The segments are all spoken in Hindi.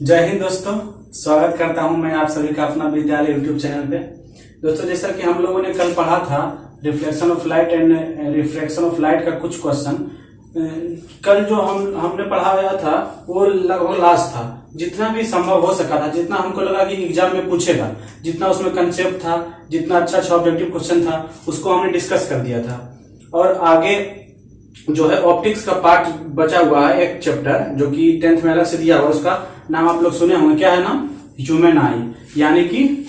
जय हिंद दोस्तों, स्वागत करता हूं मैं आप सभी का अपना विद्यालय यूट्यूब चैनल पे। दोस्तों, जैसा कि हम लोगों ने कल पढ़ा था reflection of light and refraction of light का कुछ क्वेश्चन। कल जो हमने पढ़ाया था वो लगभग लास्ट था। जितना भी संभव हो सका था, जितना हमको लगा कि एग्जाम में पूछेगा, जितना उसमें कंसेप्ट था, जितना अच्छा ऑब्जेक्टिव क्वेश्चन था, उसको हमने डिस्कस कर दिया था। और आगे जो है ऑप्टिक्स का पार्ट बचा हुआ है, एक चैप्टर जो कि 10th में अलग से दिया हुआ। उसका नाम आप लोग सुने होंगे, क्या है नाम? ह्यूमन आई, यानी कि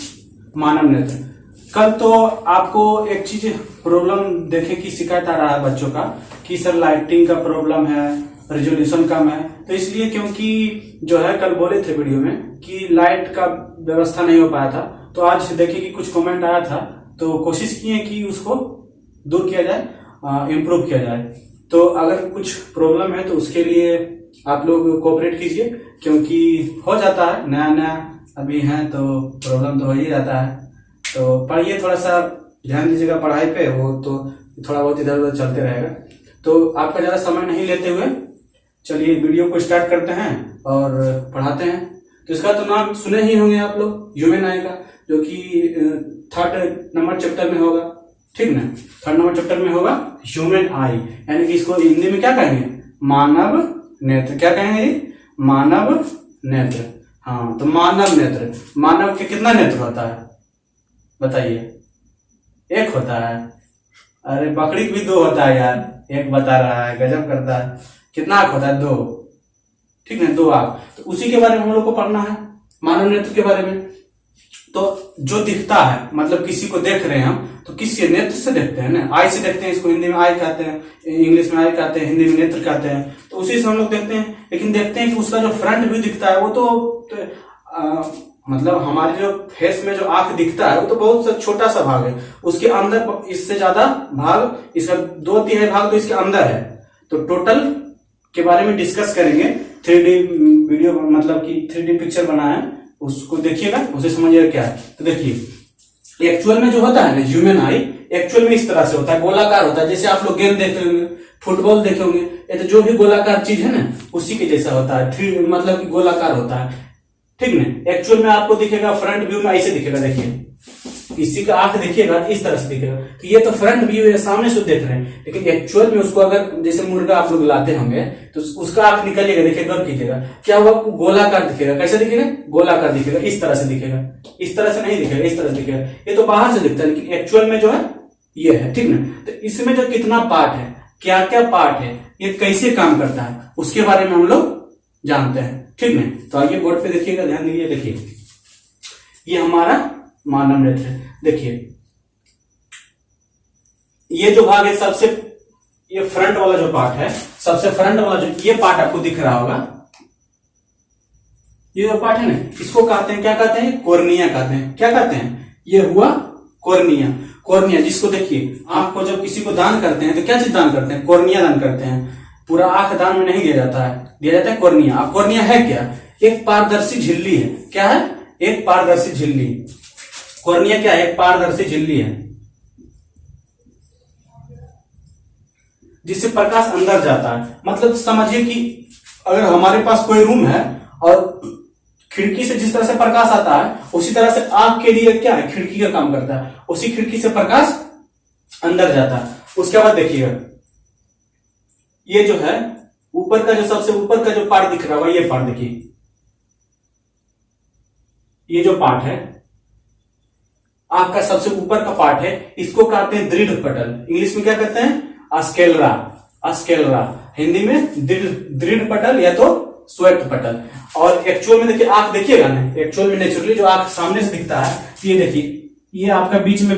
मानव नेत्र। कल तो आपको एक चीज प्रॉब्लम देखे की शिकायत आ रहा है बच्चों का कि सर लाइटिंग का प्रॉब्लम है, रेजोल्यूशन कम है। तो इसलिए क्योंकि जो है कल बोले थे वीडियो में कि लाइट का व्यवस्था नहीं हो पाया था, तो आज देखिए कि कुछ कमेंट आया था, तो कोशिश किए कि उसको दूर किया जाए, इम्प्रूव किया जाए। तो अगर कुछ प्रॉब्लम है तो उसके लिए आप लोग कोऑपरेट कीजिए, क्योंकि हो जाता है, नया नया अभी है तो प्रॉब्लम तो हो ही जाता है। तो पढ़िए, थोड़ा सा ध्यान दीजिएगा पढ़ाई पे, वो तो थोड़ा बहुत इधर उधर चलते रहेगा। तो आपका ज्यादा समय नहीं लेते हुए चलिए वीडियो को स्टार्ट करते हैं और पढ़ाते हैं। तो इसका तो नाम सुने ही होंगे आप लोग, ह्यूमन आई का, जो कि 3rd नंबर चैप्टर में होगा, ठीक ना? 3rd नंबर चैप्टर में होगा ह्यूमन आई, यानी कि इसको हिंदी में क्या कहेंगे? मानव नेत्र। क्या कहेंगे? मानव नेत्र। हाँ, तो मानव नेत्र, मानव के कितना नेत्र होता है बताइए? एक होता है। अरे बकरी भी 2 होता है यार, एक बता रहा है, गजब करता है। कितना आंख होता है? 2, ठीक है, 2 आंख। तो उसी के बारे में हम लोग को पढ़ना है, मानव नेत्र के बारे में। तो जो दिखता है, मतलब किसी को देख रहे हैं हम, तो किसी नेत्र से देखते हैं ना, आई से देखते हैं। इसको हिंदी में आई कहते हैं, इंग्लिश में आई कहते हैं, हिंदी में नेत्र कहते हैं। तो उसी से हम लोग देखते हैं। लेकिन देखते हैं कि उसका जो फ्रंट व्यू दिखता है वो तो मतलब हमारे जो फेस में जो आंख दिखता है वो तो बहुत सा छोटा सा भाग है। उसके अंदर इससे ज्यादा भाग, इसका 2/3 भाग तो इसके अंदर है। तो टोटल के बारे में डिस्कस करेंगे। 3D वीडियो, मतलब कि 3D पिक्चर बना है, उसको देखिएगा, उसे समझिएगा क्या है। तो देखिए, एक्चुअल में जो होता है ना ह्यूमन आई, एक्चुअल में इस तरह से होता है, गोलाकार होता है। जैसे आप लोग गेंद देखे होंगे, फुटबॉल देखे होंगे, ये तो जो भी गोलाकार चीज है ना उसी के जैसा होता है। मतलब कि गोलाकार होता है, ठीक ना? एक्चुअल में आपको दिखेगा, फ्रंट व्यू में ऐसे दिखेगा। देखिए, किसी का आंख देखिएगा इस तरह से दिखेगा। तो ये तो फ्रंट व्यू है, सामने से देख रहे हैं। लेकिन एक्चुअल में उसको अगर जैसे मुर्गा आप लोग लाते होंगे तो उसका आंख निकलिएगा, देखिए, गौर कीजिएगा, क्या होगा? गोलाकार दिखेगा। कैसे दिखेगा? गोलाकार दिखेगा, इस तरह से दिखेगा। इस तरह से नहीं दिखेगा, इस तरह से दिखेगा। ये तो बाहर से दिखता है, लेकिन एक्चुअल में जो है ये है, ठीक ना? तो इसमें जो कितना पार्ट है, क्या क्या पार्ट है, ये कैसे काम करता है, उसके बारे में हम लोग जानते हैं, ठीक ना? तो आइए बोर्ड पे देखिएगा, ध्यान दीजिए। देखिए, ये हमारा मानव नेत्र है। देखिए, ये जो भाग है सबसे, ये फ्रंट वाला जो पार्ट है, सबसे फ्रंट वाला जो ये पार्ट आपको दिख रहा होगा, ये जो पार्ट है ना, इसको कहते हैं, क्या कहते हैं? कॉर्निया कहते हैं। क्या कहते हैं? ये हुआ कॉर्निया। कॉर्निया, जिसको देखिए, आंख को जब किसी को दान करते हैं तो क्या चीज दान करते हैं? कॉर्निया दान करते हैं। पूरा आंख दान में नहीं दिया जाता है, दिया जाता है कॉर्निया। अब कॉर्निया है क्या? एक पारदर्शी झिल्ली है। क्या है? एक पारदर्शी झिल्ली। कॉर्निया क्या है? एक पारदर्शी झिल्ली है जिससे प्रकाश अंदर जाता है। मतलब समझिए कि अगर हमारे पास कोई रूम है और खिड़की से जिस तरह से प्रकाश आता है, उसी तरह से आंख के लिए क्या है? खिड़की का काम करता है। उसी खिड़की से प्रकाश अंदर जाता है। उसके बाद देखिएगा, ये जो है ऊपर का, जो सबसे ऊपर का जो पार्ट दिख रहा है, ये पार्ट देखिए, ये जो पार्ट है आंख का सबसे ऊपर का पार्ट है, इसको कहते हैं दृढ़ पटल। इंग्लिश में क्या कहते हैं? अस्केलरा। अस्केलरा, हिंदी में दृढ़ पटल या तो श्वेत पटल। और एक्चुअल में देखिए, आंख देखिएगा ना, एक्चुअल में नेचुरली जो आंख सामने से दिखता है, ये देखिए, ये आपका बीच में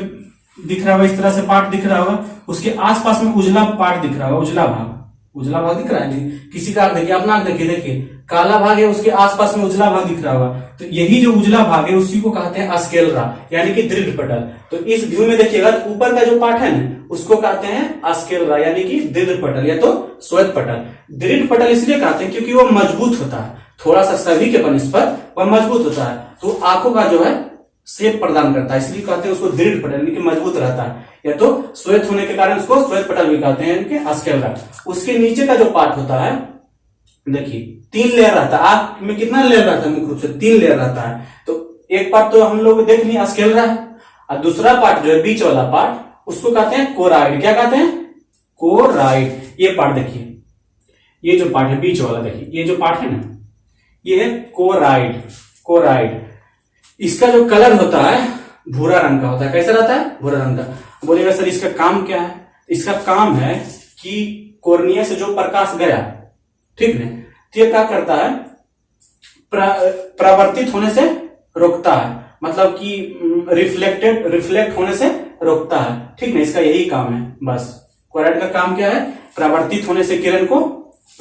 दिख रहा होगा, इस तरह से पार्ट दिख रहा होगा। उसके आसपास में उजला पार्ट दिख रहा होगा, उजला भाग, उजला भाग दिख रहा है जी। किसी का आंख देखिए, अपना आंख देखिए, देखिए काला भाग है, उसके आसपास में उजला भाग दिख रहा होगा। तो यही जो उजला भाग है उसी को कहते हैं अस्केलरा, यानी कि दृढ़ पटल। तो इस व्यू में देखिएगा, ऊपर का जो पार्ट है ना उसको कहते हैं अस्केलरा, यानी कि दृढ़ पटल या तो श्वेत पटल। दृढ़ पटल इसलिए कहते हैं क्योंकि वो मजबूत होता है, थोड़ा सा सभी के बनिस्पत वह मजबूत होता है। तो आंखों का जो है शेप प्रदान करता है, इसलिए कहते हैं उसको दृढ़ पटल, यानी कि मजबूत रहता है। या तो श्वेत होने के कारण उसको श्वेत पटल भी कहते हैं, यानी कि अस्केलरा। उसके नीचे का जो पार्ट होता है, देखिए, तीन लेयर रहता है। आंख में कितना लेयर रहता है? मुख्य रूप से 3 लेयर रहता है। तो एक पार्ट तो हम लोग देख लिया स्क्लेरा है, और दूसरा पार्ट जो है बीच वाला पार्ट, उसको कहते हैं कोराइड। क्या कहते हैं? कोराइड। ये पार्ट देखिए, ये जो पार्ट है बीच वाला, देखिए ये जो पार्ट है ना, ये है कोराइड। कोराइड इसका जो कलर होता है भूरा रंग का होता है। कैसा रहता है? भूरा रंग का। बोलेगा सर इसका काम क्या है? इसका काम है कि कोर्निया से जो प्रकाश गया, ठीक है, तो ये क्या करता है? परावर्तित होने से रोकता है, मतलब कि रिफ्लेक्ट होने से रोकता है, ठीक है। इसका यही काम है बस। कोराइड का काम क्या है? परावर्तित होने से किरण को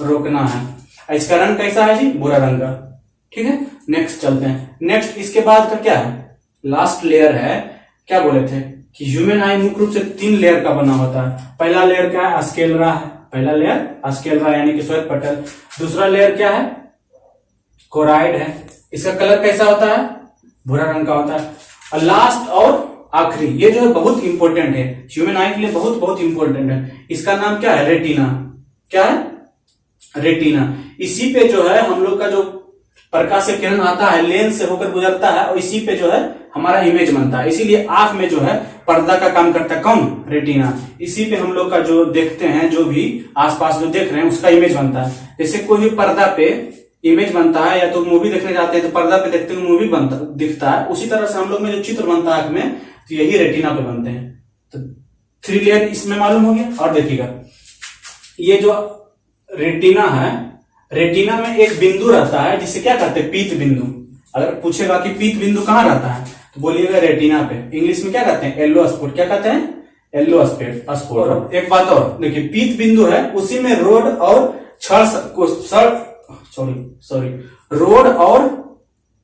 रोकना है। इसका रंग कैसा है जी? भूरा रंग का, ठीक है। नेक्स्ट चलते हैं। नेक्स्ट इसके बाद का क्या है? लास्ट लेयर है। क्या बोले थे कि ह्यूमन आई मुख्य रूप से 3 लेयर का बना होता है। पहला लेयर क्या है? स्क्लेरा है। पहला लेयर स्क्लेरा यानी कि श्वेत पटल। दूसरा लेयर क्या है? कोराइड है। इसका कलर कैसा होता है? भूरा रंग का होता है। और लास्ट और आखिरी, ये जो है बहुत इंपॉर्टेंट है, ह्यूमन आई के लिए बहुत बहुत इंपॉर्टेंट है। इसका नाम क्या है? रेटिना। क्या है? रेटिना। इसी पे जो है हम लोग का जो प्रकाश से किरण आता है, लेंस से होकर गुजरता है, और इसी पे जो है हमारा इमेज बनता है। इसीलिए आंख में जो है पर्दा का काम करता है। कौन? रेटिना। इसी पे हम लोग का जो देखते हैं, जो भी आसपास जो देख रहे हैं, उसका इमेज बनता है। जैसे कोई भी पर्दा पे इमेज बनता है, या तो मूवी देखने जाते हैं तो पर्दा पे देखते हुए मूवी बनता दिखता है, उसी तरह से हम लोग में जो चित्र बनता है आंख में, तो यही रेटिना पे बनते हैं। तो 3 लेयर इसमें मालूम हो गया। और देखिएगा ये जो रेटिना है, रेटिना में एक बिंदु रहता है जिसे क्या कहते हैं? पीत बिंदु। अगर पूछेगा कि पीत बिंदु कहाँ रहता है, तो बोलिएगा रेटिना पे। इंग्लिश में क्या कहते हैं? Yellow spot. क्या कहते हैं? Yellow spot. एक बात और देखिए, पीत बिंदु है, उसी में रोड और रोड और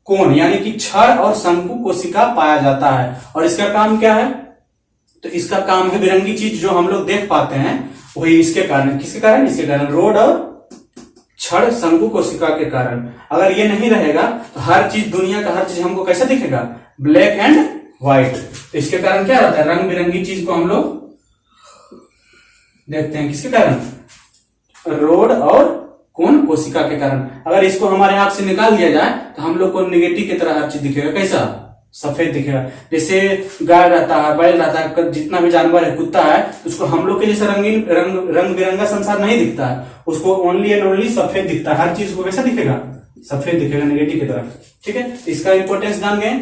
कोण यानी कि क्षण और शंकु कोशिका पाया जाता है। और इसका काम क्या है? तो इसका काम है बिरंगी चीज जो हम लोग देख पाते हैं, वही इसके कारण। किसके कारण? इसके कारण, रोड और क्षण शंकु कोशिका के कारण। अगर ये नहीं रहेगा तो हर चीज, दुनिया का हर चीज हमको कैसा दिखेगा? Black and white. तो इसके कारण क्या रहता है? रंग बिरंगी चीज को हम लोग देखते हैं। किसके कारण? रोड और कोण कोशिका के कारण। अगर इसको हमारे आंख से निकाल दिया जाए तो हम लोग को नेगेटिव की तरह हर चीज दिखेगा। कैसा? सफेद दिखेगा। जैसे गाय रहता है, बैल रहता है, जितना भी जानवर है, कुत्ता है, उसको हम लोग के जैसा रंगीन रंग बिरंगा संसार नहीं दिखता है। उसको ओनली एंड ओनली सफेद दिखता है। हर चीज को कैसा दिखेगा? सफेद दिखेगा, नेगेटिव की तरह, ठीक है। इसका इंपोर्टेंस जान गए।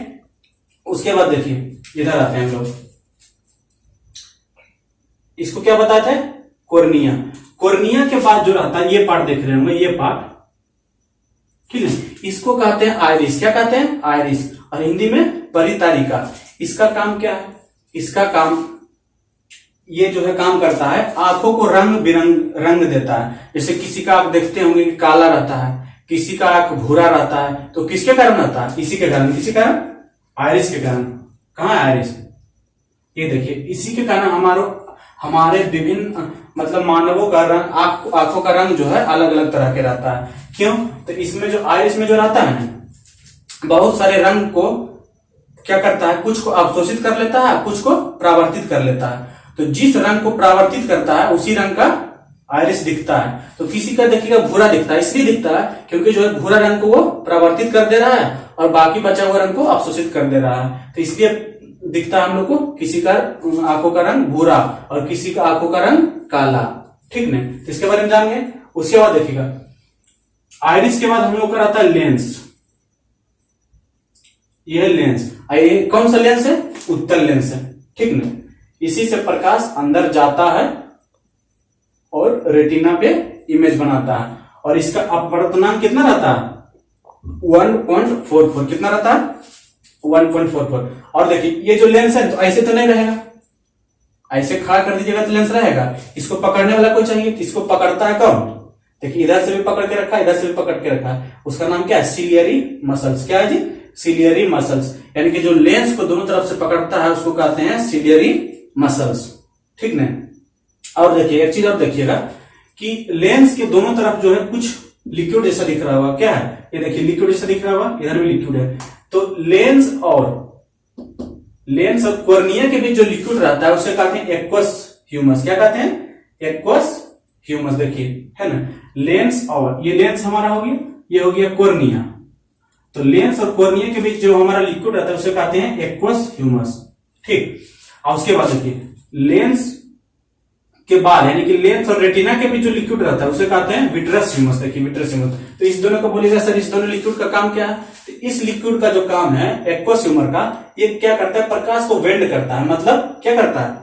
उसके बाद देखिए इधर आते हैं हम लोग, इसको क्या बताते हैं? कोर्निया। कोर्निया के बाद जो रहता है, ये पार्ट देख रहे होंगे, ये पार्ट, ठीक है, इसको कहते हैं आइरिस। क्या कहते हैं? आइरिस। और हिंदी में परितारिका। इसका काम क्या है? इसका काम ये जो है काम करता है, आंखों को रंग बिरंग रंग देता है। जैसे किसी का आप देखते होंगे कि काला रहता है, किसी का आंख भूरा रहता है, तो किसके कारण रहता है? इसी के कारण। किसी कारण? आइरिस के कारण। कहाँ है आइरिस? ये देखिए, इसी के कारण हमारे विभिन्न मतलब मानवों का रंग, आंखों का रंग जो है अलग अलग तरह के रहता है। क्यों? तो इसमें जो आइरिस में जो रहता है ना, बहुत सारे रंग को क्या करता है? कुछ को अवशोषित कर लेता है, कुछ को परावर्तित कर लेता है। तो जिस रंग को परावर्तित करता है उसी रंग का आइरिस दिखता है। तो किसी का देखिएगा भूरा दिखता है, इसलिए दिखता है क्योंकि जो है भूरा रंग को वो परावर्तित कर दे रहा है और बाकी बचा हुआ रंग को अवशोषित कर दे रहा है। तो इसलिए दिखता है हम लोग को किसी का आंखों का रंग भूरा और किसी का आंखों का रंग काला, ठीक है। तो इसके बारे में जानेंगे। उसके बाद देखिएगा आइरिस के बाद हम लोग का रहता है लेंस। यह लेंस, ये कौन सा लेंस है? उत्तल लेंस है, ठीक ना। इसी से प्रकाश अंदर जाता है और रेटिना पे इमेज बनाता है। और इसका अपवर्तनांक कितना रहता है? 1.44। कितना रहता है? 1.44। और देखिए ये जो लेंस है तो ऐसे तो नहीं रहेगा, ऐसे खड़ा कर दीजिएगा तो लेंस रहेगा। इसको पकड़ने वाला कोई चाहिए, तो इसको पकड़ता है कौन? देखिए इधर से भी पकड़ के रखा है, इधर से भी पकड़ के रखा है। उसका नाम क्या है? Ciliary muscles. क्या है जी? Ciliary muscles. यानी कि जो लेंस को दोनों तरफ से पकड़ता है उसको कहते हैं सिलियरी मसल्स, ठीक ना। और देखिए एक चीज और देखिएगा कि लेंस के दोनों तरफ जो है कुछ लिक्विड जैसा दिख रहा होगा। क्या है? ये देखिए लिक्विड जैसा दिख रहा होगा, इधर भी लिक्विड है। तो लेंस और कोर्निया के बीच जो लिक्विड रहता है उसे कहते हैं एक्वस ह्यूमस। क्या कहते हैं? Aqueous humus. देखिए है ना, लेंस और ये लेंस हमारा हो गया, ये हो गया कॉर्निया। तो लेंस और कॉर्निया के बीच जो हमारा लिक्विड रहता है उसे कहते हैं एक्वस ह्यूमस। ठीक, और उसके बाद देखिए लेंस के बाद यानी कि लेंस और रेटिना के बीच जो लिक्विड रहता है उसे कहते हैं विट्रस ह्यूमस। देखिए विट्रस ह्यूमस। तो इस दोनों को बोलिएगा सर इस दोनों लिक्विड का काम क्या है? तो इस लिक्विड का जो काम है एक्वस ह्यूमर का, ये क्या करता है? प्रकाश को वेंड करता है, मतलब क्या करता है?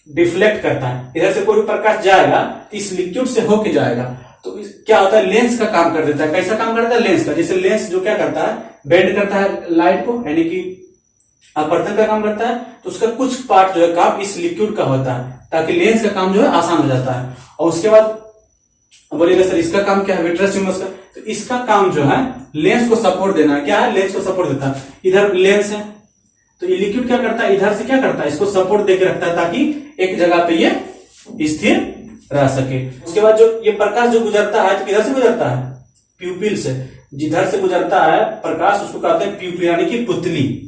डिफ्लेक्ट करता है। इधर से कोई प्रकाश जाएगा तो इस लिक्विड से होके जाएगा, तो क्या होता है? लेंस का काम कर देता है। कैसा काम करता है? लेंस का। जैसे लेंस जो क्या करता है? बेंड करता है लाइट को, यानी कि अपवर्तन का काम करता है, तो उसका कुछ पार्ट जो है काम इस लिक्विड का होता है, ताकि लेंस का काम जो है आसान हो जाता है। और उसके बाद बोलिएगा सर इसका काम क्या है? विट्रस ह्यूमस का। तो इसका काम जो है लेंस को सपोर्ट देना है। क्या है? लेंस को सपोर्ट देता है। इधर लेंस है तो ये लिक्विड क्या करता है? इधर से क्या करता है? इसको सपोर्ट देकर रखता है ताकि एक जगह पे ये स्थिर रह सके। उसके बाद जो ये प्रकाश जो गुजरता है तो किधर से गुजरता है? प्यूपिल से। जिधर से गुजरता है प्रकाश उसको कहते हैं प्यूपिल, यानी कि पुतली।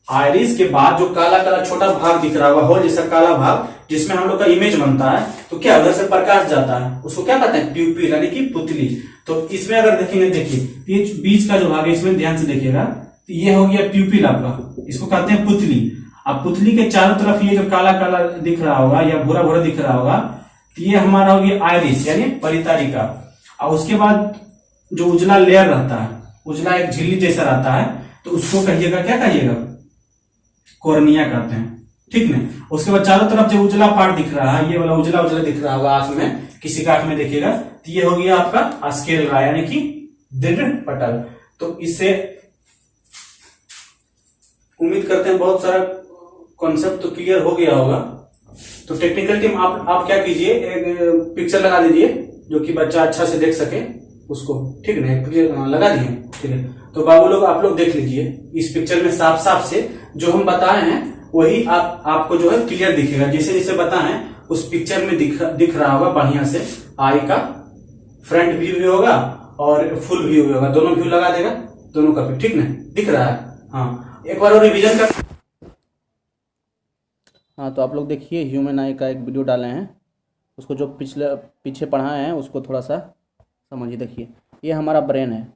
आइरिस के बाद जो काला काला छोटा भाग दिख रहा होगा, होल जैसा काला भाग जिसमें हम लोग का इमेज बनता है, तो क्या उधर से प्रकाश जाता है, उसको क्या कहते हैं? प्यूपिल, यानी कि पुतली। तो इसमें अगर देखेंगे, देखिए ये बीच का जो भाग है इसमें ध्यान से देखिएगा, तो ये हो गया प्यूपिल आपका, इसको कहते हैं पुतली। अब पुतली के चारों तरफ ये जो काला काला दिख रहा होगा या भूरा भूरा दिख रहा होगा, तो ये हमारा हो गया आइरिस यानी परितारिका। और उसके बाद जो उजला लेयर रहता है, उजला एक झिल्ली जैसा रहता है, तो उसको कहिएगा, क्या कहिएगा? कॉर्निया कहते हैं। ठीक ना। उसके बाद चारों तरफ जो उजला पार्ट दिख रहा है, ये वाला उजला उजला दिख रहा होगा आंख में, किसी का आंख में देखिएगा, तो ये हो गया आपका स्क्लेरा यानी कि दृढ़ पटल। तो इससे उम्मीद करते हैं बहुत सारा कॉन्सेप्ट तो क्लियर हो गया होगा। तो टेक्निकल टीम आप क्या कीजिए, एक पिक्चर लगा दीजिए जो कि बच्चा अच्छा से देख सके उसको। ठीक है ना, पिक्चर लगा दिए। ठीक है, तो बाबू लोग आप लोग देख लीजिए इस पिक्चर में साफ साफ से जो हम बताए हैं वही आपको जो है क्लियर दिखेगा। जैसे जैसे बताएं उस पिक्चर में दिख रहा होगा बढ़िया से। आई का फ्रंट व्यू भी होगा और फुल व्यू भी होगा, दोनों व्यू लगा देगा दोनों का। ठीक ना, दिख रहा है? हाँ, एक बार और रिवीजन कर। हाँ, तो आप लोग देखिए ह्यूमन आई का एक वीडियो डाले हैं, उसको जो पीछे पढ़ाए हैं उसको थोड़ा सा समझिए। देखिए ये हमारा ब्रेन है।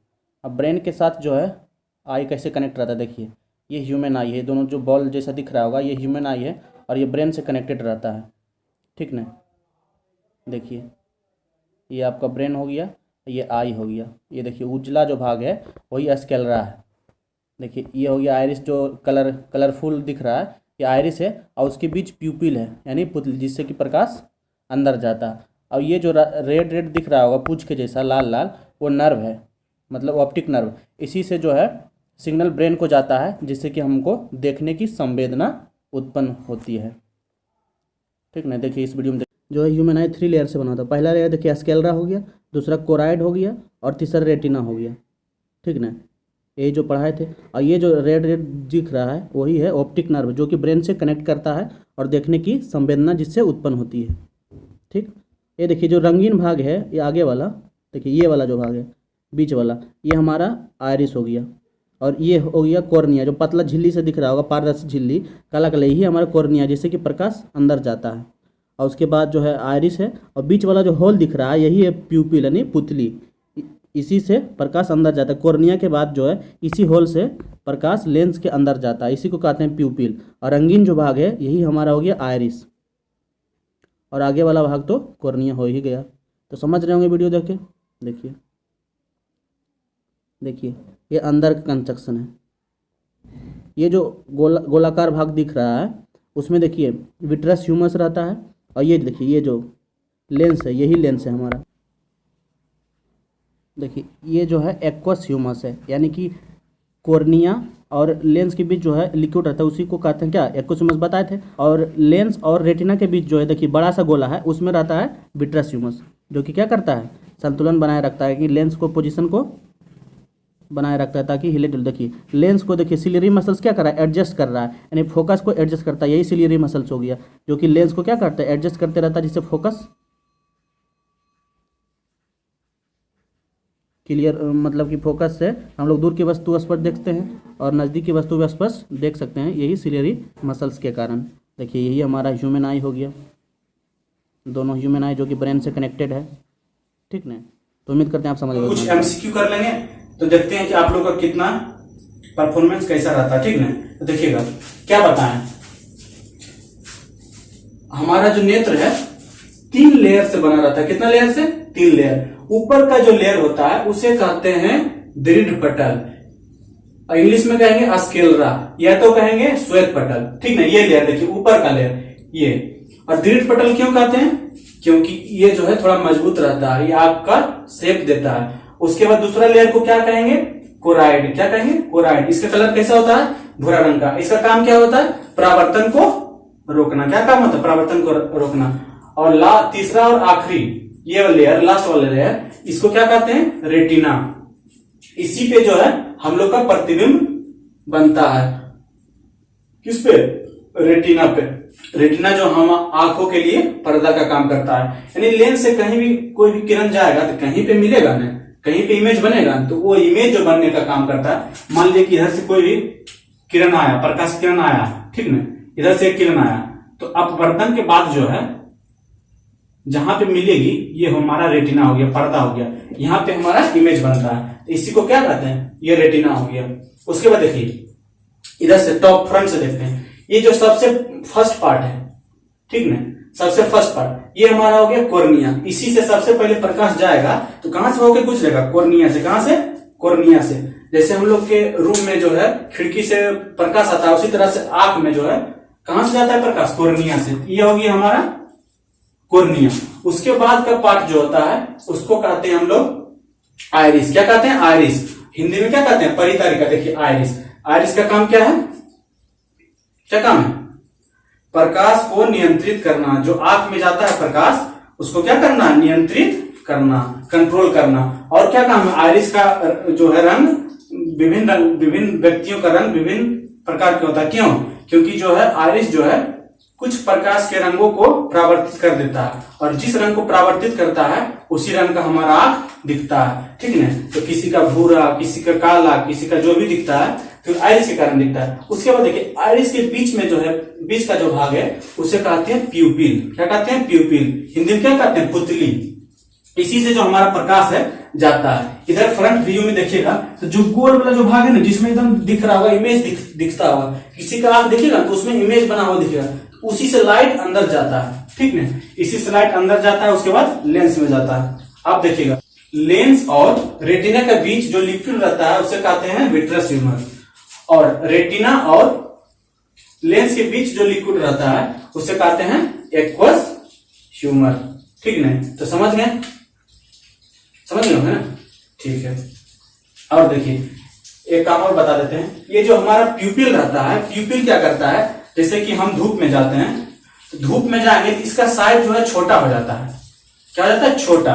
अब ब्रेन के साथ जो है आई कैसे कनेक्ट रहता है, देखिए ये ह्यूमन आई है, दोनों जो बॉल जैसा दिख रहा होगा ये ह्यूमन आई है और ये ब्रेन से कनेक्टेड रहता है। ठीक ना, देखिए ये आपका ब्रेन हो गया, ये आई हो गया। ये देखिए उजला जो भाग है वही स्क्लेरा है। देखिए ये हो गया आइरिस, जो कलरफुल दिख रहा है ये आइरिस है, और उसके बीच प्यूपिल है यानी पुतली, जिससे कि प्रकाश अंदर जाता है। और ये जो रेड रेड दिख रहा होगा पूंछ के जैसा लाल लाल, वो नर्व है, मतलब ऑप्टिक नर्व। इसी से जो है सिग्नल ब्रेन को जाता है, जिससे कि हमको देखने की संवेदना उत्पन्न होती है। ठीक ना, देखिए इस वीडियो में जो है ह्यूमन आई 3 लेयर से बना था। पहला लेयर देखिए स्क्लेरा हो गया, दूसरा कोराइड हो गया और तीसरा रेटिना हो गया। ठीक ना, ये जो पढ़ाए थे। और ये जो रेड रेड दिख रहा है वही है ऑप्टिक नर्व, जो कि ब्रेन से कनेक्ट करता है और देखने की संवेदना जिससे उत्पन्न होती है। ठीक, ये देखिए जो रंगीन भाग है ये आगे वाला, देखिए ये वाला जो भाग है बीच वाला, ये हमारा आइरिस हो गया। और ये हो गया कॉर्निया, जो पतला झिल्ली से दिख रहा होगा, पारदर्शी झिल्ली काला काला, यही हमारा कॉर्निया, जिससे कि प्रकाश अंदर जाता है। और उसके बाद जो है आइरिस है, और बीच वाला जो होल दिख रहा है यही है प्यूपिल यानी पुतली, इसी से प्रकाश अंदर जाता है। कॉर्निया के बाद जो है इसी होल से प्रकाश लेंस के अंदर जाता है, इसी को कहते हैं प्यूपिल। और रंगीन जो भाग है यही हमारा हो गया आइरिस, और आगे वाला भाग तो कॉर्निया हो ही गया। तो समझ रहे होंगे वीडियो देख के। देखिए देखिए ये अंदर का कंस्ट्रक्शन है। ये जो गोलाकार भाग दिख रहा है उसमें देखिए विट्रस ह्यूमस रहता है, और ये देखिए ये जो लेंस है यही लेंस है हमारा। देखिए ये जो है एक्वस ह्यूमस है, यानी कि कॉर्निया और लेंस के बीच जो है लिक्विड रहता है उसी को कहते हैं क्या, एक्वस ह्यूमस बताए थे। और लेंस और रेटिना के बीच जो है देखिए बड़ा सा गोला है, उसमें रहता है विट्रस ह्यूमस, जो कि क्या करता है, संतुलन बनाए रखता है, कि लेंस को पोजीशन को बनाए रखता है ताकि हिले डुल। देखिए लेंस को देखिए सिलियरी मसल्स क्या कर रहा है, एडजस्ट कर रहा है, यानी फोकस को एडजस्ट करता है, यही सिलियरी मसल्स हो गया, जो कि लेंस को क्या करता है, एडजस्ट करते रहता है, जिससे फोकस क्लियर, मतलब कि फोकस से हम लोग दूर की वस्तु स्पष्ट देखते हैं और नज़दीक की वस्तु भी स्पष्ट देख सकते हैं, यही सिलियरी मसल्स के कारण। देखिए यही हमारा ह्यूमन आई हो गया, दोनों ह्यूमन आई जो कि ब्रेन से कनेक्टेड है। ठीक ना, तो उम्मीद करते हैं आप समझ गए। कुछ एमसीक्यू कर लेंगे तो देखते हैं कि आप लोग का कितना परफॉर्मेंस कैसा रहता है, ठीक ना। तो देखिएगा क्या बताएं, हमारा जो नेत्र है 3 लेयर से बना रहता है। कितना लेयर से? 3 लेयर। ऊपर का जो लेयर होता है उसे कहते हैं दृढ़ पटल, इंग्लिश में कहेंगे स्क्लेरा, या तो कहेंगे श्वेत पटल, ठीक ना। ये लेयर देखिए ऊपर का लेयर ये। और दृढ़ पटल क्यों कहते हैं? क्योंकि ये जो है थोड़ा मजबूत रहता है, ये आपका शेप देता है। उसके बाद दूसरा लेयर को क्या कहेंगे? कोराइड। क्या कहेंगे? कोराइड। इसका कलर कैसा होता है? भूरा रंग का। इसका काम क्या होता है? परावर्तन को रोकना। क्या काम होता है? परावर्तन को रोकना। और तीसरा और आखिरी ये लेयर, लास्ट वाला लेयर, इसको क्या कहते हैं? रेटिना। इसी पे जो है हम लोग का प्रतिबिंब बनता है। किस पे? रेटिना पे। रेटिना जो हम आंखों के लिए पर्दा का काम करता है, यानी लेंस से कहीं भी कोई भी किरण जाएगा तो कहीं पे मिलेगा ना, कहीं पे इमेज बनेगा, तो वो इमेज जो बनने का काम करता है। मान लीजिए कि इधर से कोई भी किरण आया, प्रकाश किरण आया, ठीक ना, इधर से एक किरण आया, तो अपवर्तन के बाद जो है जहां पे मिलेगी ये हमारा रेटिना हो गया, पर्दा हो गया, यहाँ पे हमारा इमेज बनता है। तो इसी को क्या कहते हैं? ये रेटिना हो गया। उसके बाद देखिए इधर से टॉप फ्रंट से देखते हैं, ये जो सबसे फर्स्ट पार्ट है, ठीक ना, सबसे फर्स्ट पार्ट ये हमारा हो गया कोर्निया। इसी से सबसे पहले प्रकाश जाएगा तो कहां से होके गुजरेगा? कोर्निया से। कहां से? कोर्निया से। जैसे हम लोग के रूम में जो है खिड़की से प्रकाश आता है, उसी तरह से आंख में जो है कहां से जाता है प्रकाश? कोर्निया से। ये हो गया हमारा कोर्निया। उसके बाद का पार्ट जो होता है उसको कहते हैं हम लोग आइरिस। क्या कहते हैं? आइरिस। हिंदी में क्या कहते हैं? परितारिका। देखिए आइरिस, आइरिस का काम क्या है? क्या काम है? प्रकाश को नियंत्रित करना। जो आंख में जाता है प्रकाश, उसको क्या करना? नियंत्रित करना, कंट्रोल करना। और क्या काम है? आइरिस का जो है रंग विभिन्न व्यक्तियों का रंग विभिन्न प्रकार के होता है। क्यों? क्योंकि जो है आइरिस जो है कुछ प्रकाश के रंगों को परावर्तित कर देता है, और जिस रंग को परावर्तित करता है उसी रंग का हमारा आंख दिखता है, ठीक है। तो किसी का भूरा, किसी का काला, किसी का जो भी दिखता है तो आइरिस के कारण दिखता है। उसके बाद देखिए आइरिस के बीच में जो है, बीच का जो भाग है उसे कहते हैं प्यूपिल। क्या कहते हैं? प्यूपिल। हिंदी में क्या कहते हैं? पुतली। इसी से जो हमारा प्रकाश है जाता है। इधर फ्रंट व्यू में देखिएगा तो जो गोल वाला जो भाग है ना, जिसमें एकदम दिख रहा होगा, इमेज दिखता होगा, किसी का आंख देखिएगा तो उसमें इमेज बना हुआ दिखेगा, उसी से लाइट अंदर जाता है, ठीक ना। इसी से लाइट अंदर जाता है, उसके बाद लेंस में जाता है। आप देखिएगा लेंस और रेटिना के बीच जो लिक्विड रहता है उसे कहते हैं विट्रस ह्यूमर, और रेटिना और लेंस के बीच जो लिक्विड रहता है उसे कहते हैं एक्वस ह्यूमर, ठीक ना। तो समझ गए? समझ गए ना? ठीक है। और देखिए एक काम और बता देते हैं, ये जो हमारा प्यूपिल रहता है, प्यूपिल क्या करता है? जैसे कि हम धूप में जाते हैं, तो धूप में जाएंगे तो इसका साइज जो है छोटा हो जाता है। क्या हो जाता है? छोटा।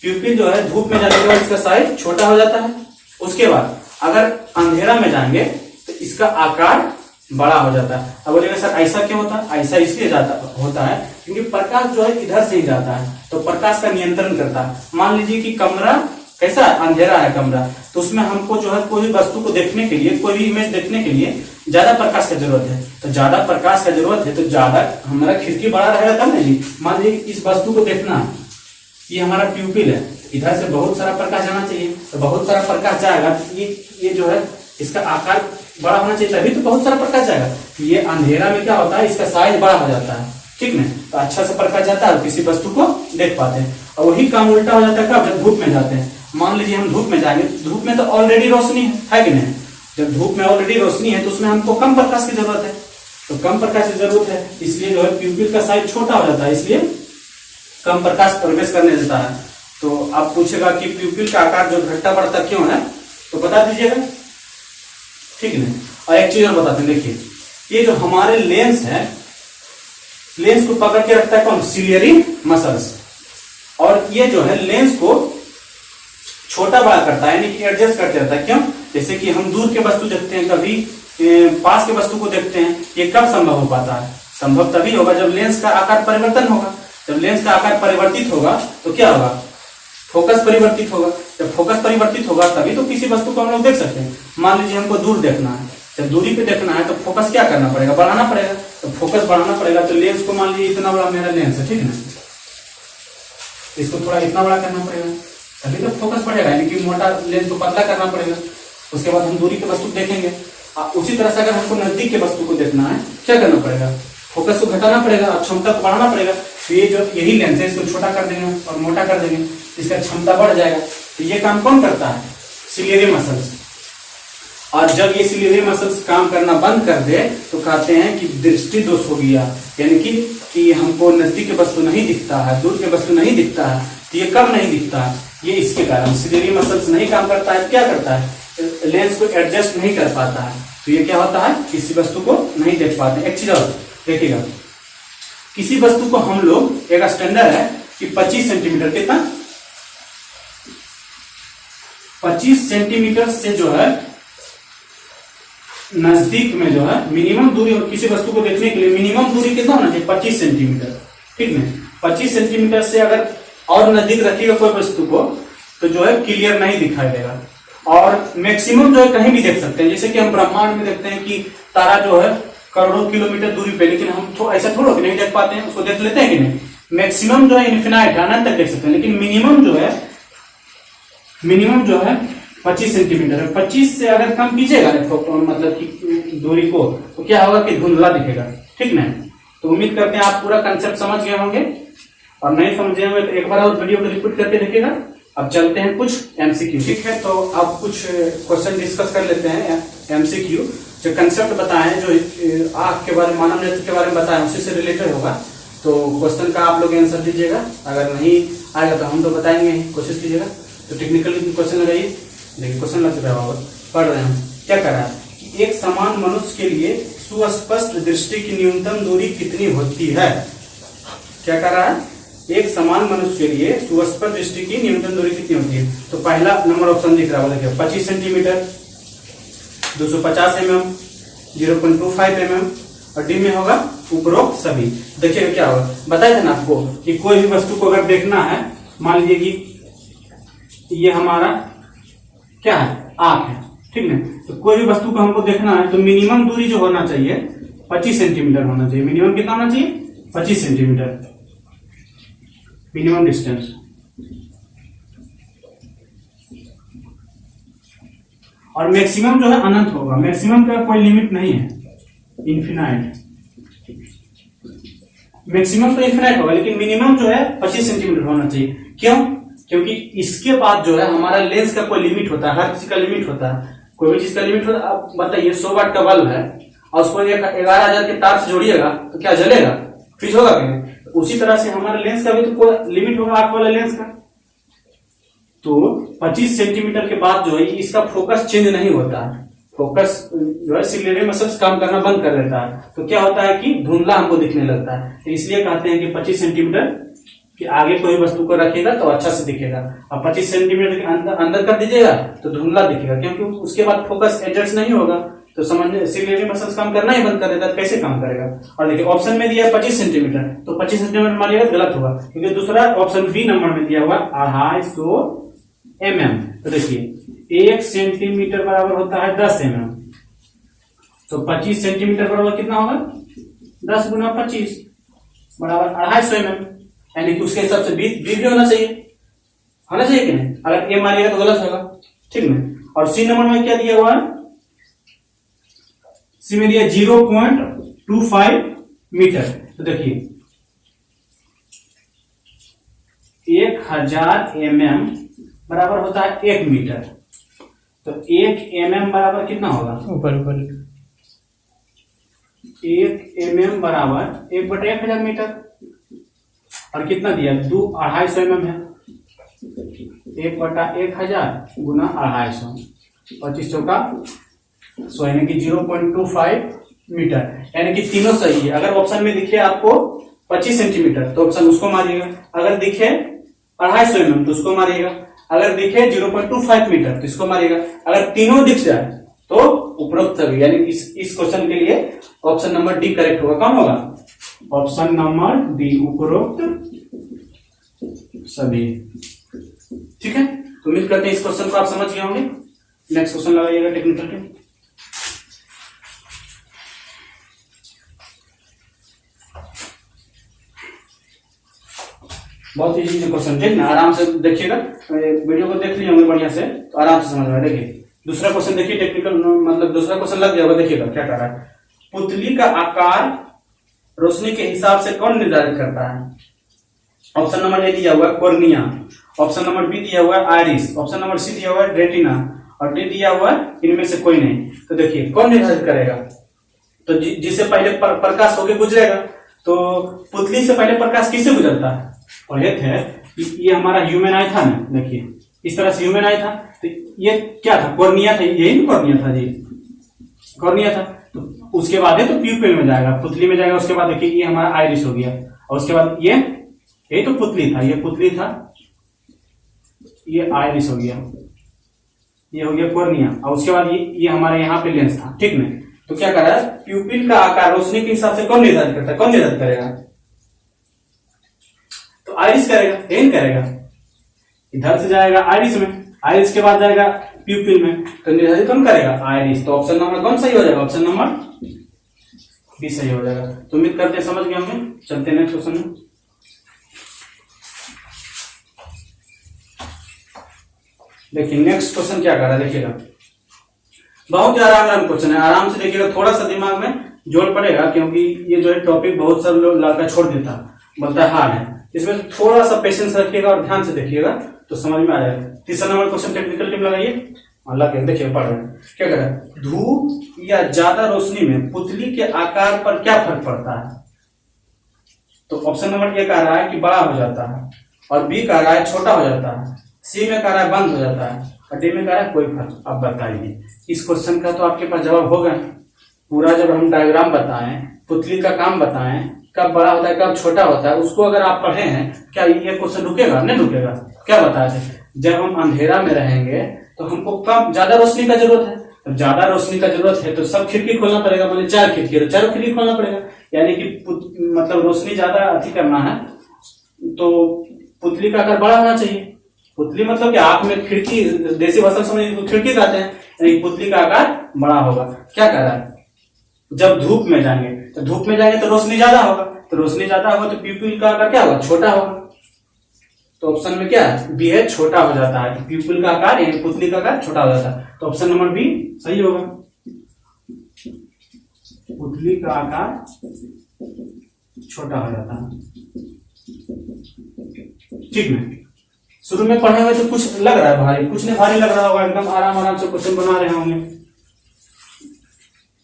प्यूपिल जो है धूप में जाने के बाद इसका साइज छोटा हो जाता है। उसके बाद अगर अंधेरा में जाएंगे तो इसका आकार बड़ा हो जाता है। अब बोलेंगे सर ऐसा क्यों होता है? ऐसा इसलिए होता है क्योंकि प्रकाश जो है इधर से ही जाता है, तो प्रकाश का नियंत्रण करता है। मान लीजिए कि कमरा कैसा है? अंधेरा है कमरा, तो उसमें हमको जो है कोई भी वस्तु को देखने के लिए, कोई भी इमेज देखने के लिए ज्यादा प्रकाश का जरूरत है। तो ज्यादा प्रकाश का जरूरत है तो ज्यादा हमारा खिड़की बड़ा रहेगा तब ना जी। मान लीजिए इस वस्तु को देखना, ये हमारा प्यूपिल है, इधर से बहुत सारा प्रकाश जाना चाहिए, तो बहुत सारा प्रकाश जाएगा तो ये जो है इसका आकार बड़ा होना चाहिए, तभी तो बहुत सारा प्रकाश जाएगा। ये अंधेरा में क्या होता है? इसका साइज बड़ा हो जाता है, ठीक ना। तो अच्छा से प्रकाश जाता है, किसी वस्तु को देख पाते हैं। और वही काम उल्टा हो जाता है कब? जब धूप में जाते हैं। मान लीजिए हम धूप में जाएंगे, धूप में तो ऑलरेडी रोशनी है कि नहीं? जब धूप में ऑलरेडी रोशनी है तो उसमें हमको कम प्रकाश की जरूरत है, तो कम प्रकाश की जरूरत है, इसलिए जो है प्यूपिल का साइज छोटा हो जाता है, इसलिए कम प्रकाश प्रवेश करने देता है। तो आप पूछेगा कि प्यूपिल का आकार जो घटता बढ़ता क्यों है, तो बता दीजिएगा, ठीक है। और एक चीज और बताते हैं, देखिए ये जो हमारे लेंस है, लेंस को पकड़ के रखता है कौन? Ciliary muscles. और ये जो है लेंस को छोटा बड़ा करता है, यानी कि एडजस्ट करते रहता है। क्यों? जैसे कि हम दूर के वस्तु देखते हैं, कभी पास के वस्तु को देखते हैं, ये कब संभव हो पाता है? संभव तभी होगा जब लेंस का आकार परिवर्तन होगा। जब लेंस का आकार परिवर्तित होगा तो क्या होगा? फोकस परिवर्तित होगा। जब फोकस परिवर्तित होगा तभी तो किसी वस्तु को हम लोग देख सकते हैं। मान लीजिए हमको दूर देखना है, जब दूरी पे देखना है तो फोकस क्या करना पड़ेगा? बढ़ाना पड़ेगा। तो फोकस बढ़ाना पड़ेगा तो लेंस को मान लीजिए इतना बड़ा मेरा लेंस है, ठीक है ना, इसको थोड़ा इतना बड़ा करना पड़ेगा तभी तो फोकस बढ़ेगा, यानी कि मोटा लेंस को पतला करना पड़ेगा। उसके बाद हम दूरी के वस्तु देखेंगे। उसी तरह से अगर हमको नजदीक के वस्तु को देखना है, क्या करना पड़ेगा, फोकस को घटाना पड़ेगा और क्षमता को बढ़ाना पड़ेगा। तो ये जो यही लेंस है, इसको छोटा कर देंगे और मोटा कर देंगे, इसका क्षमता बढ़ जाएगा। तो ये काम कौन करता है, सिलियरी मसल्स। और जब ये सिलियरी मसल्स काम करना बंद कर दे तो कहते हैं कि दृष्टि दोष हो गया, यानी कि हमको नजदीक के वस्तु नहीं दिखता है, दूर के वस्तु नहीं दिखता है। तो ये कब नहीं दिखता है, ये इसके कारण सिलियरी मसल्स नहीं काम करता है। क्या करता है, लेंस को एडजस्ट नहीं कर पाता है। तो ये क्या होता है, किसी वस्तु को नहीं देख पाते। एक चीज और देखिएगा, किसी वस्तु को हम लोग, एक स्टैंडर्ड है कि 25 सेंटीमीटर, कितना 25 सेंटीमीटर से जो है नजदीक में जो है मिनिमम दूरी, और किसी वस्तु को देखने के लिए मिनिमम दूरी कितना होना चाहिए, 25 सेंटीमीटर। ठीक है, 25 सेंटीमीटर से अगर और नजदीक रखिएगा कोई वस्तु को तो जो है क्लियर नहीं दिखाई देगा। और मैक्सिमम जो है कहीं भी देख सकते हैं, जैसे कि हम ब्रह्मांड में देखते हैं कि तारा जो है करोड़ों किलोमीटर दूरी पे, लेकिन हम ऐसा थोड़ा कि नहीं देख पाते हैं, उसको देख लेते हैं कि नहीं। मैक्सिमम जो है इन्फिनाइट, अनंत तक देख सकते हैं, लेकिन मिनिमम जो है 25 सेंटीमीटर है। 25 से अगर कम कीजिएगा मतलब कि दूरी को, तो क्या होगा कि धुंधला दिखेगा। ठीक ना, तो उम्मीद करते हैं आप पूरा कंसेप्ट समझ गए होंगे, और नहीं समझे होंगे तो एक बार और वीडियो को रिपीट करके देखिएगा। अब चलते हैं कुछ एमसीक्यू। ठीक है, तो अब कुछ क्वेश्चन डिस्कस कर लेते हैं। एमसीक्यू जो कंसेप्ट बताएं, जो आंख के बारे में, मानव नेत्र के बारे में बताएं, उसी से रिलेटेड होगा। तो क्वेश्चन का आप लोग आंसर दीजिएगा, अगर नहीं आएगा तो हम तो बताएंगे ही, कोशिश कीजिएगा। तो टेक्निकली क्वेश्चन लगाइए, देखिए क्वेश्चन लग रहा है, पढ़ रहे हैं। क्या कर रहा है कि एक समान मनुष्य के लिए सुस्पष्ट दृष्टि की न्यूनतम दूरी कितनी होती है। क्या कर रहा है, एक समान मनुष्य के लिए सुस्पष्ट दृष्टि की न्यूनतम दूरी कितनी होती है। तो पहला नंबर ऑप्शन दिख रहा है, देखिए 25 सेंटीमीटर, 250 mm, 0.25 mm, और डी में होगा उपरोक्त सभी। देखिए क्या होगा, बताया था ना आपको कि कोई भी वस्तु को अगर देखना है, मान लीजिए कि ये हमारा क्या है, आंख है। ठीक है, तो कोई भी वस्तु को हमको देखना है तो मिनिमम दूरी जो होना चाहिए 25 सेंटीमीटर होना चाहिए। मिनिमम कितना होना चाहिए, 25 सेंटीमीटर मिनिमम डिस्टेंस। और मैक्सिमम जो है अनंत होगा, मैक्सिमम का कोई लिमिट नहीं है, इन्फिनाइट। मैक्सिमम तो इन्फिनाइट होगा, लेकिन मिनिमम जो है 25 सेंटीमीटर होना चाहिए। क्यों, क्योंकि इसके बाद जो है हमारा लेंस का कोई लिमिट होता है, हर चीज का लिमिट होता है, कोई भी चीज का लिमिट होता है। अब बताइए 100 वाट का बल्ब है और उसको 11,000 के तार से जोड़िएगा तो क्या जलेगा, फ्रीज होगा क्या। उसी तरह से हमारे लेंस का भी तो कोई लिमिट होगा, आंख वाला लेंस का। तो 25 सेंटीमीटर के बाद जो है इसका फोकस चेंज नहीं होता है, फोकस जो है सिलियरी मसल्स काम करना बंद कर देता है। तो क्या होता है कि धुंधला हमको दिखने लगता है। तो इसलिए कहते हैं कि 25 सेंटीमीटर के आगे कोई वस्तु को रखेगा तो अच्छा से दिखेगा, और 25 सेंटीमीटर के अंदर कर दीजिएगा तो धुंधला दिखेगा, क्योंकि उसके बाद फोकस एडजस्ट नहीं होगा। तो समझ, सिलियरी मसल्स काम करना ही बंद कर देता है, कैसे काम करेगा। और देखिए ऑप्शन में दिया है 25 सेंटीमीटर, तो 25 सेंटीमीटर मानिएगा गलत होगा, क्योंकि दूसरा ऑप्शन बी नंबर में दिया हुआ 250 mm। तो देखिए 1 सेंटीमीटर बराबर होता है 10 mm, तो 25 सेंटीमीटर बराबर कितना होगा, 10 गुना 25 बराबर 250 mm, यानी कि उसके हिसाब से बी होना चाहिए कि नहीं। अगर ए मानिएगा तो गलत होगा। ठीक है, और सी नंबर में क्या दिया हुआ है, सी में दिया 0.25 मीटर। तो देखिए 1000 mm बराबर होता है 1 मीटर, तो 1 mm बराबर कितना होगा, ऊपर 1 mm बराबर 1/1000 मीटर, और कितना दिया 250 mm है, 1/1000 गुना 250, 25 चौका 100, यानी कि 0.25 मीटर, यानी कि तीनों सही है। अगर ऑप्शन में दिखे आपको 25 सेंटीमीटर तो ऑप्शन उसको मारिएगा, अगर दिखे 250 mm तो उसको मारिएगा, अगर दिखे 0.25 मीटर तो इसको मारिएगा, अगर तीनों दिख जाए तो उपरोक्त सभी, यानी इस क्वेश्चन के लिए ऑप्शन नंबर डी करेक्ट होगा। कौन होगा, ऑप्शन नंबर डी, उपरोक्त सभी। ठीक है, तो उम्मीद करते हैं इस क्वेश्चन को आप समझ गए होंगे। नेक्स्ट क्वेश्चन लगाइएगा टेक्निकल के। बहुत इजी से क्वेश्चन, ठीक ना, आराम से देखिएगा, वीडियो को देख लिए होंगे बढ़िया से तो आराम से समझ में। देखिए दूसरा क्वेश्चन देखिए, टेक्निकल मतलब दूसरा क्वेश्चन लग गया होगा। देखिएगा क्या कर रहा है, पुतली का आकार रोशनी के हिसाब से कौन निर्धारित करता है? ऑप्शन नंबर ए दिया हुआ है कॉर्निया, ऑप्शन नंबर बी दिया हुआ है आइरिस, ऑप्शन नंबर सी दिया हुआ है रेटिना और डी दिया हुआ है इनमें से कोई नहीं। तो देखिए कौन निर्धारित करेगा? तो जिससे पहले प्रकाश होके गुजरेगा, तो पुतली से पहले प्रकाश किससे गुजरता है? पहले थे ये हमारा ह्यूमन आई था ना, देखिए इस तरह से ह्यूमन आई था, तो ये क्या था? कॉर्निया था, यही कॉर्निया था जी, कॉर्निया था। तो उसके बाद है तो प्यूपिल में जाएगा, पुतली में जाएगा। उसके बाद देखिए ये हमारा आइरिस हो गया और उसके बाद ये तो पुतली था, ये पुतली था, ये आइरिस हो गया, ये हो गया कॉर्निया और उसके बाद ये हमारे यहाँ पे लेंस था, ठीक ना। तो क्या कर रहा है, प्यूपिल का आकार रोशनी के हिसाब से कौन निर्धारित करता है? कौन निर्धारित करेगा? तो आइरिस करेगा, यही करेगा। इधर से जाएगा आइरिस में, आइरिस के बाद जाएगा प्यूपिल में, तो निर्धारित कौन करेगा? आइरिस। तो ऑप्शन नंबर कौन सही हो जाएगा? ऑप्शन नंबर बी सही हो जाएगा। तो उम्मीद करते हैं समझ गए होंगे। चलते हैं नेक्स्ट क्वेश्चन में। देखिए नेक्स्ट क्वेश्चन क्या कर रहा है, देखिएगा बहुत ही आराम क्वेश्चन है, आराम से देखिएगा, थोड़ा सा दिमाग में जोर पड़ेगा क्योंकि ये जो है टॉपिक बहुत सब लोग लड़का छोड़ देता, बोलता है हार्ड है। इसमें थोड़ा सा पेशेंस रखिएगा और ध्यान से देखिएगा तो समझ में आ जाएगा। तीसरा नंबर क्वेश्चन टेक्निकल टिप लगाइए, लगे देखिए पढ़ रहे हैं क्या कर रहा है, धूप या ज्यादा रोशनी में पुतली के आकार पर क्या फर्क पड़ता है? तो ऑप्शन नंबर ए कह रहा है कि बड़ा हो जाता है और बी कह रहा है छोटा हो जाता है, सी में कह रहा है बंद हो जाता है और डी में कह रहा है कोई फर्क। अब बताइए इस क्वेश्चन का तो आपके पास जवाब होगा। पूरा जब हम डायग्राम बताएं, पुतली का काम बताएं, कब बड़ा होता है कब छोटा होता है, उसको अगर आप पढ़े हैं, क्या ये क्वेश्चन रुकेगा? नहीं रुकेगा। क्या बताए थे, जब हम अंधेरा में रहेंगे तो हमको कम ज्यादा रोशनी का जरूरत है, तो ज्यादा रोशनी का जरूरत है तो सब खिड़की खोलना पड़ेगा, मतलब 4 खिड़की, तो 4 खिड़की खोलना पड़ेगा। यानी कि मतलब रोशनी ज्यादा अति करना है तो पुतली का आकार बड़ा होना चाहिए। पुतली मतलब कि आंख में खिड़की, देसी भाषा समझ खिड़की कहते हैं, यानी पुतली का आकार बड़ा होगा। क्या कह रहा है, जब धूप में जाएंगे तो धूप में जाएंगे तो रोशनी ज्यादा होगा, तो रोशनी ज्यादा होगा तो प्यूपिल का आकार क्या होगा? छोटा होगा। तो ऑप्शन में क्या है, बी है, छोटा हो जाता है, प्यूपिल का आकार यानी पुतली का आकार छोटा हो जाता है। तो ऑप्शन नंबर बी सही होगा, पुतली का आकार छोटा हो जाता है, ठीक है। शुरू में पढ़े हुए तो कुछ लग रहा है भारी, कुछ नहीं भारी लग रहा होगा, एकदम आराम आराम से क्वेश्चन बना रहे होंगे।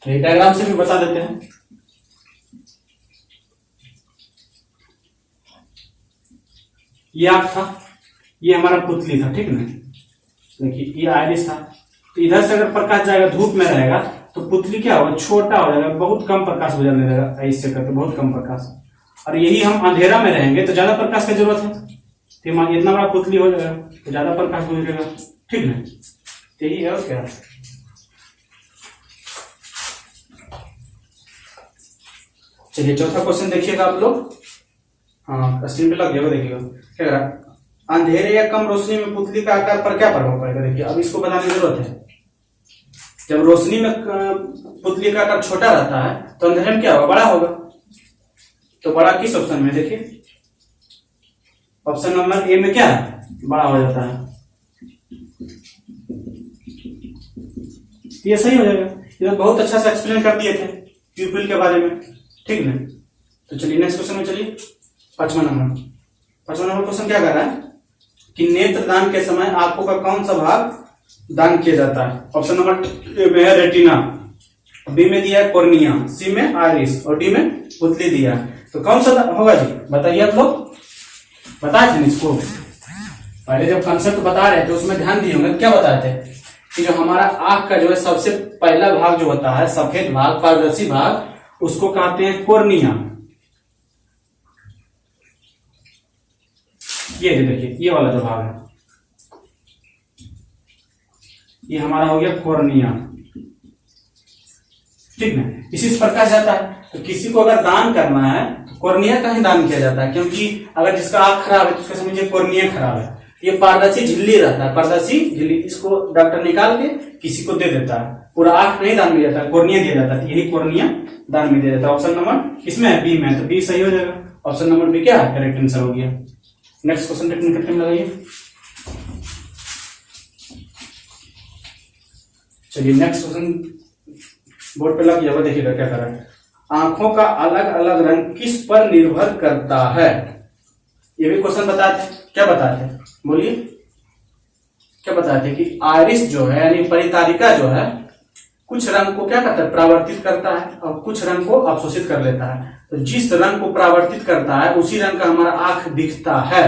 डायग्राम से भी बता देते हैं। ये आंख था, ये हमारा पुतली था, ठीक ना। देखिए ये आइरिस था, तो इधर से अगर प्रकाश जाएगा, धूप में रहेगा तो पुतली क्या होगा? छोटा हो जाएगा, बहुत कम प्रकाश गुजरने लगेगा, इससे करके बहुत कम प्रकाश। और यही हम अंधेरा में रहेंगे तो ज्यादा प्रकाश की जरूरत है, तो इतना बड़ा पुतली हो जाएगा तो ज्यादा प्रकाश गुजरेगा, ठीक है। तो यही है और क्या। चलिए चौथा क्वेश्चन देखिएगा आप लोग, हाँ स्क्रीन पे लग गया, देखिएगा क्या कह रहा है, अंधेरे या कम रोशनी में पुतली का आकार पर क्या प्रभाव पड़ेगा? देखिए अब इसको बताने की जरूरत है। जब रोशनी में पुतली का आकार छोटा रहता है तो अंधेरे में क्या होगा? बड़ा होगा। तो बड़ा किस ऑप्शन में? देखिए ऑप्शन नंबर ए में क्या है? बड़ा हो जाता है, ये सही हो जाएगा। ये बहुत अच्छा से एक्सप्लेन कर दिए थे प्यूपिल के बारे में, ठीक है। तो चलिए नेक्स्ट क्वेश्चन में चलिए, पांचवा नंबर क्वेश्चन क्या कर रहा है कि नेत्र दान के समय आंखों का कौन सा भाग दान किया जाता है? ऑप्शन नंबर ए में है रेटिना, बी में दिया है कॉर्निया, सी में आइरिस और डी में पुतली दिया है। तो कौन सा होगा जी? बताइए आप लोग, बताए थे इसको पहले जब कंसेप्ट बता रहे थे उसमें ध्यान दिए होंगे। क्या बताए थे कि जो हमारा आंख का जो है सबसे पहला भाग जो होता है, सफेद भाग, पारदर्शी भाग, उसको कहते हैं कॉर्निया। ये देखिए ये वाला जो भाग है ये हमारा हो गया कॉर्निया, ठीक है। इसी से प्रकाश जाता है, तो किसी को अगर दान करना है तो कॉर्निया का ही दान किया जाता है, क्योंकि अगर जिसका आंख खराब है तो उसका समझिए कॉर्निया खराब है। ये पारदर्शी झिल्ली रहता है, पारदर्शी झिल्ली, इसको डॉक्टर निकाल के किसी को दे देता है, पूरा आंख नहीं दान में जाता है, कॉर्निया दिया जाता है, यही कॉर्निया दान में दिया जाता है। ऑप्शन नंबर इसमें है, बी में, तो बी सही हो जाएगा। ऑप्शन नंबर बी क्या है? करेक्ट आंसर हो गया। नेक्स्ट क्वेश्चन देखने कितने में लगाइए। चलिए नेक्स्ट क्वेश्चन बोर्ड पे लग गया, देखिएगा क्या कर रहा है। आंखों का अलग अलग रंग किस पर निर्भर करता है? ये भी क्वेश्चन बताते हैं। क्या बताते हैं बोलिए, क्या बताते हैं कि आइरिस जो है यानी परितारिका जो है कुछ रंग को क्या करता है, परावर्तित करता है और कुछ रंग को अवशोषित कर लेता है। तो जिस रंग को परावर्तित करता है उसी रंग का हमारा आंख दिखता है।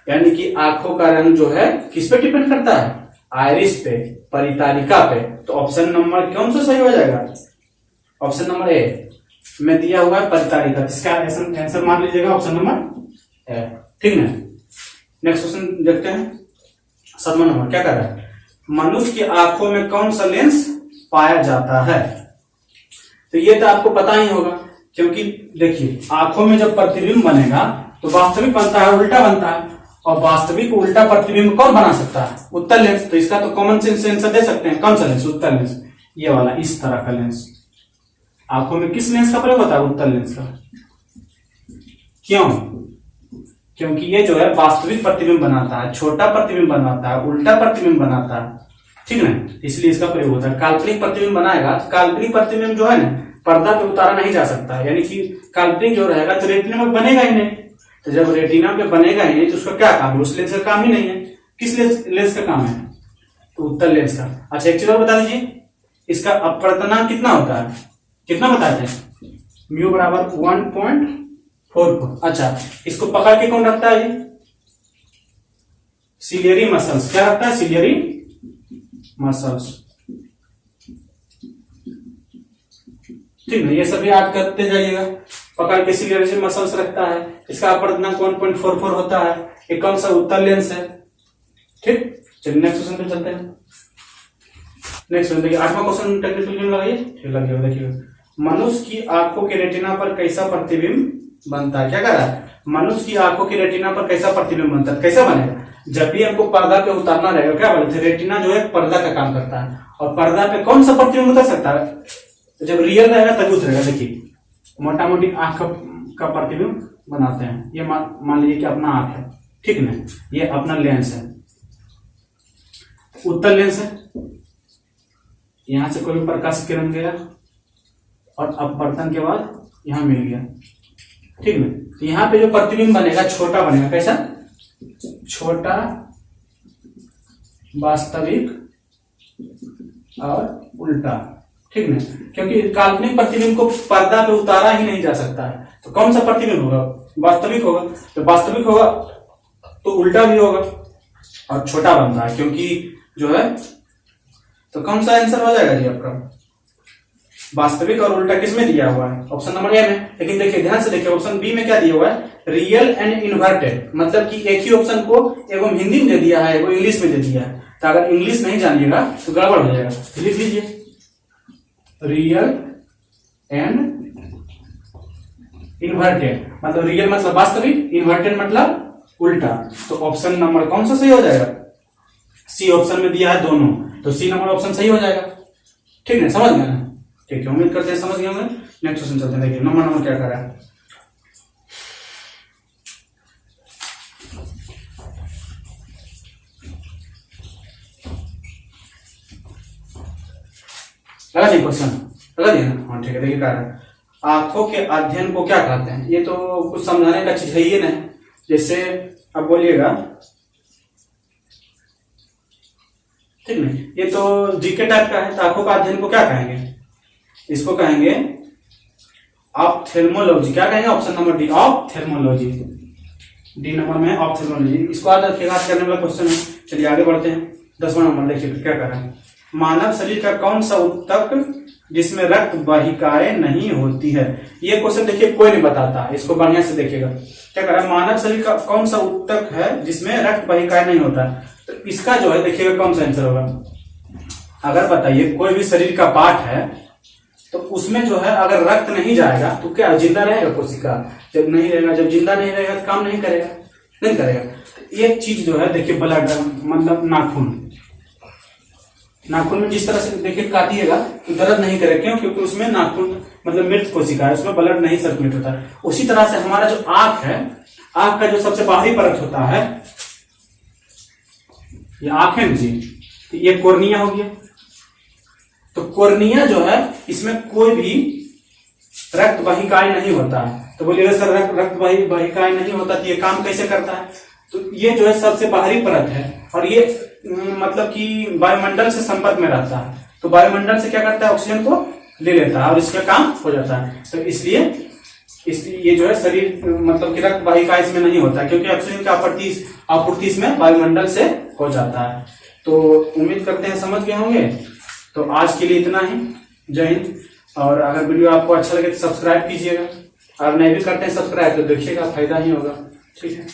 यानी कि आंखों का रंग जो है किस पे डिपेंड करता है, आइरिस पे, परितारिका पे। तो ऑप्शन नंबर कौन सा सही हो जाएगा, ऑप्शन नंबर ए में दिया हुआ है परितारिका। इसका आंसर मान लीजिएगा ऑप्शन नंबर ए, ठीक है। नेक्स्ट क्वेश्चन देखते हैं 7वां नंबर क्या कर रहा है। मनुष्य की आंखों में कौन सा लेंस पाया जाता है? तो ये तो आपको पता ही होगा, क्योंकि देखिए आंखों में जब प्रतिबिंब बनेगा तो वास्तविक बनता है, उल्टा बनता है। और वास्तविक उल्टा प्रतिबिंब कौन बना सकता है, उत्तल लेंस। तो इसका तो कॉमन सेंस आंसर दे सकते हैं, कौन सा लेंस, उत्तल लेंस। ये वाला इस तरह का लेंस। आंखों में किस लेंस का प्रयोग होता है, उत्तल लेंस का। क्यों? क्योंकि ये जो है वास्तविक प्रतिबिंब बनाता है, छोटा प्रतिबिंब बनाता है, उल्टा प्रतिबिंब बनाता है, ठीक है, इसलिए इसका प्रयोग होता है। काल्पनिक प्रतिबिंब बनाएगा तो काल्पनिक प्रतिबिंब जो है ना पर्दा पे उतारा नहीं जा सकता है, यानी कि काल्पनिक जो रहेगा तो रेटिना में बनेगा ही नहीं। तो जब रेटिना पे बनेगा ही नहीं तो उसका क्या काम है, उस लेंस का काम ही नहीं है। किस लेंस का काम है, तो उत्तल लेंस का। अच्छा एक चीज और बता दीजिए, इसका अपवर्तनांक कितना होता है, कितना बताते हैं, म्यू बराबर 1.44। अच्छा इसको पकड़ के कौन रखता है, सिलियरी मसल्स। क्या रखता है, सिलियरी मसल्स, ठीक है। ये सभी याद करते जाइएगा, पकड़ के सिलियरी मसल्स रखता है। इसका अपवर्तनांक 1.44 होता है। ये कौन सा, उत्तल लेंस है, ठीक। चलिए नेक्स्ट क्वेश्चन पे चलते हैं। नेक्स्ट देखिए 8वां क्वेश्चन टेक्निकल लगाइए, ठीक लग गया। देखिए मनुष्य की आंखों के रेटिना पर कैसा प्रतिबिंब बनता है। क्या कह रहा है, मनुष्य की आंखों की रेटिना पर कैसा प्रतिबिंब बनता है, कैसा बनेगा। जब भी हमको पर्दा पे उतारना रहेगा, क्या बोलते हैं, रेटिना जो है पर्दा का काम करता है। और पर्दा पे कौन सा प्रतिबिंब उतर सकता है, तो जब रियल रहेगा तभी उतरेगा। देखिए मोटा मोटी आंख का प्रतिबिंब बनाते हैं। ये मान लीजिए कि अपना आंख है, ठीक ना, ये अपना लेंस है, उत्तल लेंस है। यहां से कोई भी प्रकाश किरण गया और अपवर्तन के बाद यहां मिल गया, ठीक है। तो यहाँ पे जो प्रतिबिंब बनेगा छोटा बनेगा, कैसा, छोटा, वास्तविक और उल्टा, ठीक है। क्योंकि काल्पनिक प्रतिबिंब को पर्दा पे उतारा ही नहीं जा सकता है, तो कौन सा प्रतिबिंब होगा, वास्तविक होगा। तो वास्तविक होगा तो उल्टा भी होगा और छोटा बनता है, क्योंकि जो है, तो कौन सा आंसर हो जाएगा जी आपका, वास्तविक और उल्टा किसमें दिया हुआ है, ऑप्शन नंबर ए में। लेकिन देखिए ध्यान से देखिए, ऑप्शन बी में क्या दिया हुआ है, रियल एंड इन्वर्टेड। मतलब कि एक ही ऑप्शन को एगो हिंदी में दे दिया है, एगो इंग्लिश में दे दिया है। तो अगर इंग्लिश नहीं जानिएगा तो गड़बड़ हो जाएगा। तो लिख लीजिए रियल एंड इन्वर्टेड, मतलब रियल मतलब वास्तविक, इन्वर्टेड मतलब उल्टा। तो ऑप्शन नंबर कौन सा सही हो जाएगा, सी ऑप्शन में दिया है दोनों, तो सी नंबर ऑप्शन सही हो जाएगा, ठीक है। समझ गए ना, ठीक है, उम्मीद करते हैं समझ गए होंगे। नेक्स्ट क्वेश्चन चलते हैं। देखिए नंबर क्या कर रहा है, लगा दिए क्वेश्चन, लगा दिया ना, हाँ ठीक है। देखिए क्या है, आंखों के अध्ययन को क्या कहते हैं। ये तो कुछ समझाने का चीज है ही नहीं। जैसे अब बोलिएगा, ठीक है, ये तो जीके टाइप का है। तो आंखों का अध्ययन को क्या कहेंगे, इसको कहेंगे ऑप्थेल्मोलॉजी। क्या कहेंगे, option number D, ophthalmology. D number में ऑप्थेल्मोलॉजी। इसको आज करने वाला क्वेश्चन है। चलिए आगे बढ़ते हैं। 10वां नंबर देखिए क्या कर रहे हैं, मानव शरीर का कौन सा ऊतक जिसमें रक्त वाहिकाएं नहीं होती है। ये क्वेश्चन देखिए कोई नहीं बताता, इसको बढ़िया से देखिएगा। क्या कर रहा है, मानव शरीर का कौन सा ऊतक है जिसमें रक्त वाहिकाएं नहीं होता। तो इसका जो है देखिएगा कौन सा आंसर होगा। अगर बताइए कोई भी शरीर का पार्ट है तो उसमें जो है अगर रक्त नहीं जाएगा तो क्या जिंदा रहेगा कोशिका, जब नहीं रहेगा, जब जिंदा नहीं रहेगा तो काम नहीं करेगा, नहीं करेगा। तो एक चीज जो है देखिए ब्लड, मतलब नाखून में जिस तरह से देखिए काटिएगा तो दर्द नहीं करेगा, क्यों, क्योंकि उसमें नाखून मतलब मृत कोशिका है, उसमें ब्लड नहीं सर्कुलेट होता है। उसी तरह से हमारा जो आंख है, आंख का जो सबसे बाहरी परत होता है, ये आंख है ना जी, तो ये कोर्निया हो गया। तो कोर्निया जो है इसमें कोई भी रक्त वाहिकाएं नहीं होता है। तो बोलिएगा सर रक्त वाहिकाएं नहीं होता तो ये काम कैसे करता है? तो ये जो है सबसे बाहरी परत है और ये मतलब कि वायुमंडल से संपर्क में रहता है। तो वायुमंडल से क्या करता है, ऑक्सीजन को ले लेता है और इसका काम हो जाता है। तो इसलिए ये जो है शरीर मतलब कि रक्त वाहिका इसमें नहीं होता, क्योंकि ऑक्सीजन की आपूर्ति इसमें वायुमंडल से हो जाता है। तो उम्मीद करते हैं समझ गए होंगे। तो आज के लिए इतना ही। जय हिंद। और अगर वीडियो आपको अच्छा लगे तो सब्सक्राइब कीजिएगा, और नहीं भी करते हैं सब्सक्राइब तो देखिएगा, फायदा ही होगा। ठीक है।